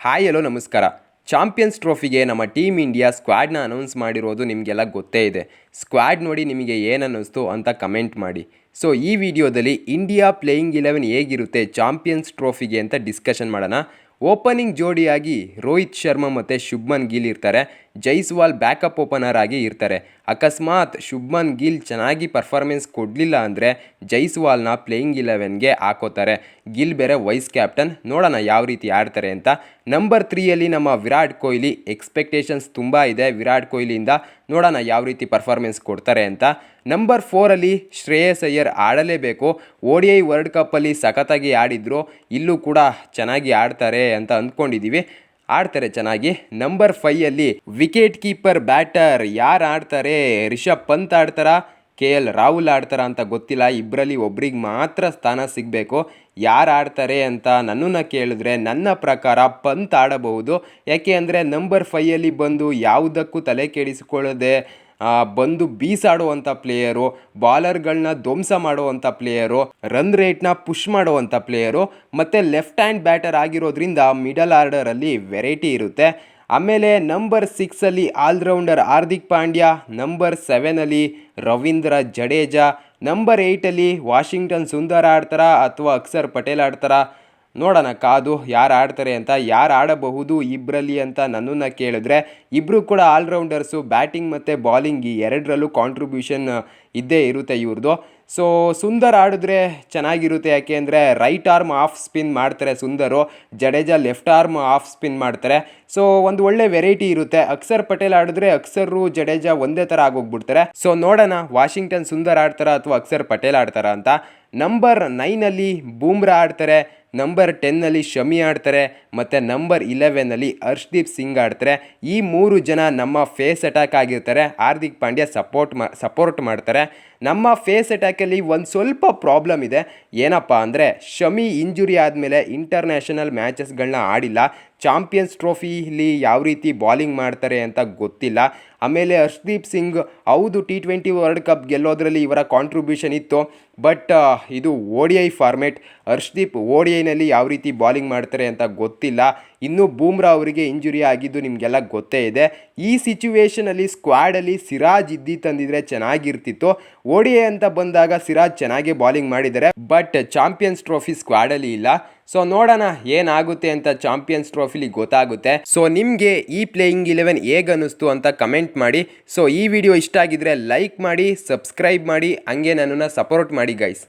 Hi hello ನಮಸ್ಕಾರ. Champions ಟ್ರೋಫಿಗೆ ನಮ್ಮ team India ಸ್ಕ್ವಾಡ್ನ announce ಮಾಡಿರೋದು ನಿಮಗೆಲ್ಲ ಗೊತ್ತೇ ಇದೆ. ಸ್ಕ್ವಾಡ್ ನೋಡಿ ನಿಮಗೆ ಏನು ಅನ್ನಿಸ್ತು ಅಂತ ಕಮೆಂಟ್ ಮಾಡಿ. ಸೊ ಈ ವಿಡಿಯೋದಲ್ಲಿ ಇಂಡಿಯಾ ಪ್ಲೇಯಿಂಗ್ 11 ಹೇಗಿರುತ್ತೆ ಚಾಂಪಿಯನ್ಸ್ ಟ್ರೋಫಿಗೆ ಅಂತ ಡಿಸ್ಕಷನ್ ಮಾಡೋಣ. ಓಪನಿಂಗ್ ಜೋಡಿಯಾಗಿ ರೋಹಿತ್ ಶರ್ಮಾ ಮತ್ತು ಶುಭ್ಮನ್ ಗಿಲ್ ಇರ್ತಾರೆ. ಜೈಸ್ವಾಲ್ ಬ್ಯಾಕಪ್ ಓಪನರ್ ಆಗಿ ಇರ್ತಾರೆ. ಅಕಸ್ಮಾತ್ ಶುಭ್ಮನ್ ಗಿಲ್ ಚೆನ್ನಾಗಿ ಪರ್ಫಾರ್ಮೆನ್ಸ್ ಕೊಡಲಿಲ್ಲ ಅಂದರೆ ಜೈಸ್ವಾಲ್ನ ಪ್ಲೇಯಿಂಗ್ 11ಗೆ ಹಾಕೋತಾರೆ. ಗಿಲ್ ಬೇರೆ ವೈಸ್ ಕ್ಯಾಪ್ಟನ್. ನೋಡೋಣ ಯಾವ ರೀತಿ ಆಡ್ತಾರೆ ಅಂತ. ನಂಬರ್ 3ಯಲ್ಲಿ ನಮ್ಮ ವಿರಾಟ್ ಕೊಹ್ಲಿ. ಎಕ್ಸ್ಪೆಕ್ಟೇಷನ್ಸ್ ತುಂಬ ಇದೆ ವಿರಾಟ್ ಕೊಹ್ಲಿಯಿಂದ. ನೋಡೋಣ ಯಾವ ರೀತಿ ಪರ್ಫಾರ್ಮೆನ್ಸ್ ಕೊಡ್ತಾರೆ ಅಂತ. ನಂಬರ್ 4ರಲ್ಲಿ ಶ್ರೇಯಸ್ ಅಯ್ಯರ್ ಆಡಲೇಬೇಕು. ODI ವರ್ಲ್ಡ್ ಕಪ್ಪಲ್ಲಿ ಸಖತ್ತಾಗಿ ಆಡಿದ್ರು. ಇಲ್ಲೂ ಕೂಡ ಚೆನ್ನಾಗಿ ಆಡ್ತಾರೆ ಅಂತ ಅಂದ್ಕೊಂಡಿದ್ದೀವಿ. ಆಡ್ತಾರೆ ಚೆನ್ನಾಗಿ. ನಂಬರ್ 5ಯಲ್ಲಿ ವಿಕೆಟ್ ಕೀಪರ್ ಬ್ಯಾಟರ್ ಯಾರು ಆಡ್ತಾರೆ? ರಿಷಬ್ ಪಂತ್ ಆಡ್ತಾರಾ, KL ರಾಹುಲ್ ಆಡ್ತಾರಾ ಅಂತ ಗೊತ್ತಿಲ್ಲ. ಇಬ್ಬರಲ್ಲಿ ಒಬ್ರಿಗೆ ಮಾತ್ರ ಸ್ಥಾನ ಸಿಗಬೇಕು. ಯಾರು ಆಡ್ತಾರೆ ಅಂತ ನನ್ನನ್ನು ಕೇಳಿದ್ರೆ ನನ್ನ ಪ್ರಕಾರ ಪಂತ್ ಆಡಬಹುದು. ಯಾಕೆ ಅಂದರೆ ನಂಬರ್ 5ಯಲ್ಲಿ ಬಂದು ಯಾವುದಕ್ಕೂ ತಲೆ ಕೆಡಿಸಿಕೊಳ್ಳದೆ ಬಂದು ಬೀಸಾಡುವಂಥ ಪ್ಲೇಯರು, ಬಾಲರ್ಗಳನ್ನ ಧ್ವಂಸ ಮಾಡುವಂಥ ಪ್ಲೇಯರು, ರನ್ ರೇಟ್ನ ಪುಷ್ ಮಾಡುವಂಥ ಪ್ಲೇಯರು, ಮತ್ತು ಲೆಫ್ಟ್ ಹ್ಯಾಂಡ್ ಬ್ಯಾಟರ್ ಆಗಿರೋದ್ರಿಂದ ಮಿಡಲ್ ಆರ್ಡರಲ್ಲಿ ವೆರೈಟಿ ಇರುತ್ತೆ. ಆಮೇಲೆ ನಂಬರ್ 6ಲ್ಲಿ ಆಲ್ರೌಂಡರ್ ಹಾರ್ದಿಕ್ ಪಾಂಡ್ಯ. ನಂಬರ್ 7ಲ್ಲಿ ರವೀಂದ್ರ ಜಡೇಜಾ. ನಂಬರ್ 8ಲ್ಲಿ ವಾಷಿಂಗ್ಟನ್ ಸುಂದರ್ ಆಡ್ತಾರಾ ಅಥವಾ ಅಕ್ಷರ್ ಪಟೇಲ್ ಆಡ್ತಾರಾ? ನೋಡೋಣ ಕಾದು ಯಾರು ಆಡ್ತಾರೆ ಅಂತ. ಯಾರು ಆಡಬಹುದು ಇಬ್ಬರಲ್ಲಿ ಅಂತ ನನ್ನನ್ನು ಕೇಳಿದ್ರೆ ಇಬ್ಬರು ಕೂಡ ಆಲ್ರೌಂಡರ್ಸು. ಬ್ಯಾಟಿಂಗ್ ಮತ್ತು ಬಾಲಿಂಗ್ ಎರಡರಲ್ಲೂ ಕಾಂಟ್ರಿಬ್ಯೂಷನ್ ಇದ್ದೇ ಇರುತ್ತೆ ಇವ್ರದ್ದು. ಸೊ ಸುಂದರ್ ಆಡಿದ್ರೆ ಚೆನ್ನಾಗಿರುತ್ತೆ. ಯಾಕೆ ಅಂದರೆ ರೈಟ್ ಆರ್ಮ್ ಆಫ್ ಸ್ಪಿನ್ ಮಾಡ್ತಾರೆ Sundar. Jadeja left arm off spin ಮಾಡ್ತಾರೆ. ಸೊ ಒಂದು ಒಳ್ಳೆ ವೆರೈಟಿ ಇರುತ್ತೆ. ಅಕ್ಷರ್ ಪಟೇಲ್ ಆಡಿದ್ರೆ ಅಕ್ಷರು ಜಡೇಜಾ ಒಂದೇ ಥರ ಆಗೋಗ್ಬಿಡ್ತಾರೆ. ಸೊ ನೋಡೋಣ ವಾಷಿಂಗ್ಟನ್ ಸುಂದರ್ ಆಡ್ತಾರಾ ಅಥವಾ ಅಕ್ಷರ್ ಪಟೇಲ್ ಆಡ್ತಾರಾ ಅಂತ. ನಂಬರ್ 9ಲ್ಲಿ ಬೂಮ್ರಾ ಆಡ್ತಾರೆ. ನಂಬರ್ 10ನಲ್ಲಿ ಶಮಿ ಆಡ್ತಾರೆ. ಮತ್ತು ನಂಬರ್ 11ನಲ್ಲಿ ಹರ್ಷ್ದೀಪ್ ಸಿಂಗ್ ಆಡ್ತಾರೆ. ಈ 3 ಜನ ನಮ್ಮ ಫೇಸ್ ಅಟ್ಯಾಕ್ ಆಗಿರ್ತಾರೆ. ಹಾರ್ದಿಕ್ ಪಾಂಡ್ಯ ಸಪೋರ್ಟ್ ಮಾಡ್ತಾರೆ. ನಮ್ಮ ಫೇಸ್ ಅಟ್ಯಾಕಲ್ಲಿ ಒಂದು ಸ್ವಲ್ಪ ಪ್ರಾಬ್ಲಮ್ ಇದೆ. ಏನಪ್ಪ ಅಂದರೆ ಶಮಿ ಇಂಜುರಿ ಆದಮೇಲೆ ಇಂಟರ್ನ್ಯಾಷನಲ್ ಮ್ಯಾಚಸ್ಗಳನ್ನ ಆಡಿಲ್ಲ. ಚಾಂಪಿಯನ್ಸ್ ಟ್ರೋಫಿಲಿ ಯಾವ ರೀತಿ ಬಾಲಿಂಗ್ ಮಾಡ್ತಾರೆ ಅಂತ ಗೊತ್ತಿಲ್ಲ. ಆಮೇಲೆ ಹರ್ಷ್ದೀಪ್ ಸಿಂಗ್ ಹೌದು T20 ವರ್ಲ್ಡ್ ಕಪ್ ಗೆಲ್ಲೋದ್ರಲ್ಲಿ ಇವರ ಕಾಂಟ್ರಿಬ್ಯೂಷನ್ ಇತ್ತು. ಬಟ್ ಇದು ODI ಫಾರ್ಮೇಟ್. ಹರ್ಷ್ದೀಪ್ ODIನಲ್ಲಿ ಯಾವ ರೀತಿ ಬಾಲಿಂಗ್ ಮಾಡ್ತಾರೆ ಅಂತ ಗೊತ್ತಿಲ್ಲ. ಇನ್ನು ಬೂಮ್ರಾ ಅವರಿಗೆ ಇಂಜುರಿ ಆಗಿದ್ದು ನಿಮಗೆಲ್ಲ ಗೊತ್ತೇ ಇದೆ. ಈ ಸಿಚುವೇಷನಲ್ಲಿ ಸ್ಕ್ವಾಡಲ್ಲಿ ಸಿರಾಜ್ ತಂದಿದ್ರೆ ಚೆನ್ನಾಗಿರ್ತಿತ್ತು. ODI ಅಂತ ಬಂದಾಗ ಸಿರಾಜ್ ಚೆನ್ನಾಗಿ ಬಾಲಿಂಗ್ ಮಾಡಿದ್ದಾರೆ. ಬಟ್ ಚಾಂಪಿಯನ್ಸ್ ಟ್ರೋಫಿ ಸ್ಕ್ವಾಡಲ್ಲಿ ಇಲ್ಲ. ಸೊ ನೋಡೋಣ ಏನಾಗುತ್ತೆ ಅಂತ ಚಾಂಪಿಯನ್ಸ್ ಟ್ರೋಫಿಲಿ ಗೊತ್ತಾಗುತ್ತೆ. ಸೊ ನಿಮಗೆ ಈ ಪ್ಲೇಯಿಂಗ್ 11 ಹೇಗೆ ಅನ್ನಿಸ್ತು ಅಂತ ಕಮೆಂಟ್ ಮಾಡಿ. ಸೊ ಈ ವಿಡಿಯೋ ಇಷ್ಟ ಆಗಿದ್ರೆ ಲೈಕ್ ಮಾಡಿ, ಸಬ್ಸ್ಕ್ರೈಬ್ ಮಾಡಿ, ಹಂಗೆ ನನ್ನನ್ನು ಸಪೋರ್ಟ್ ಮಾಡಿ ಗೈಸ್.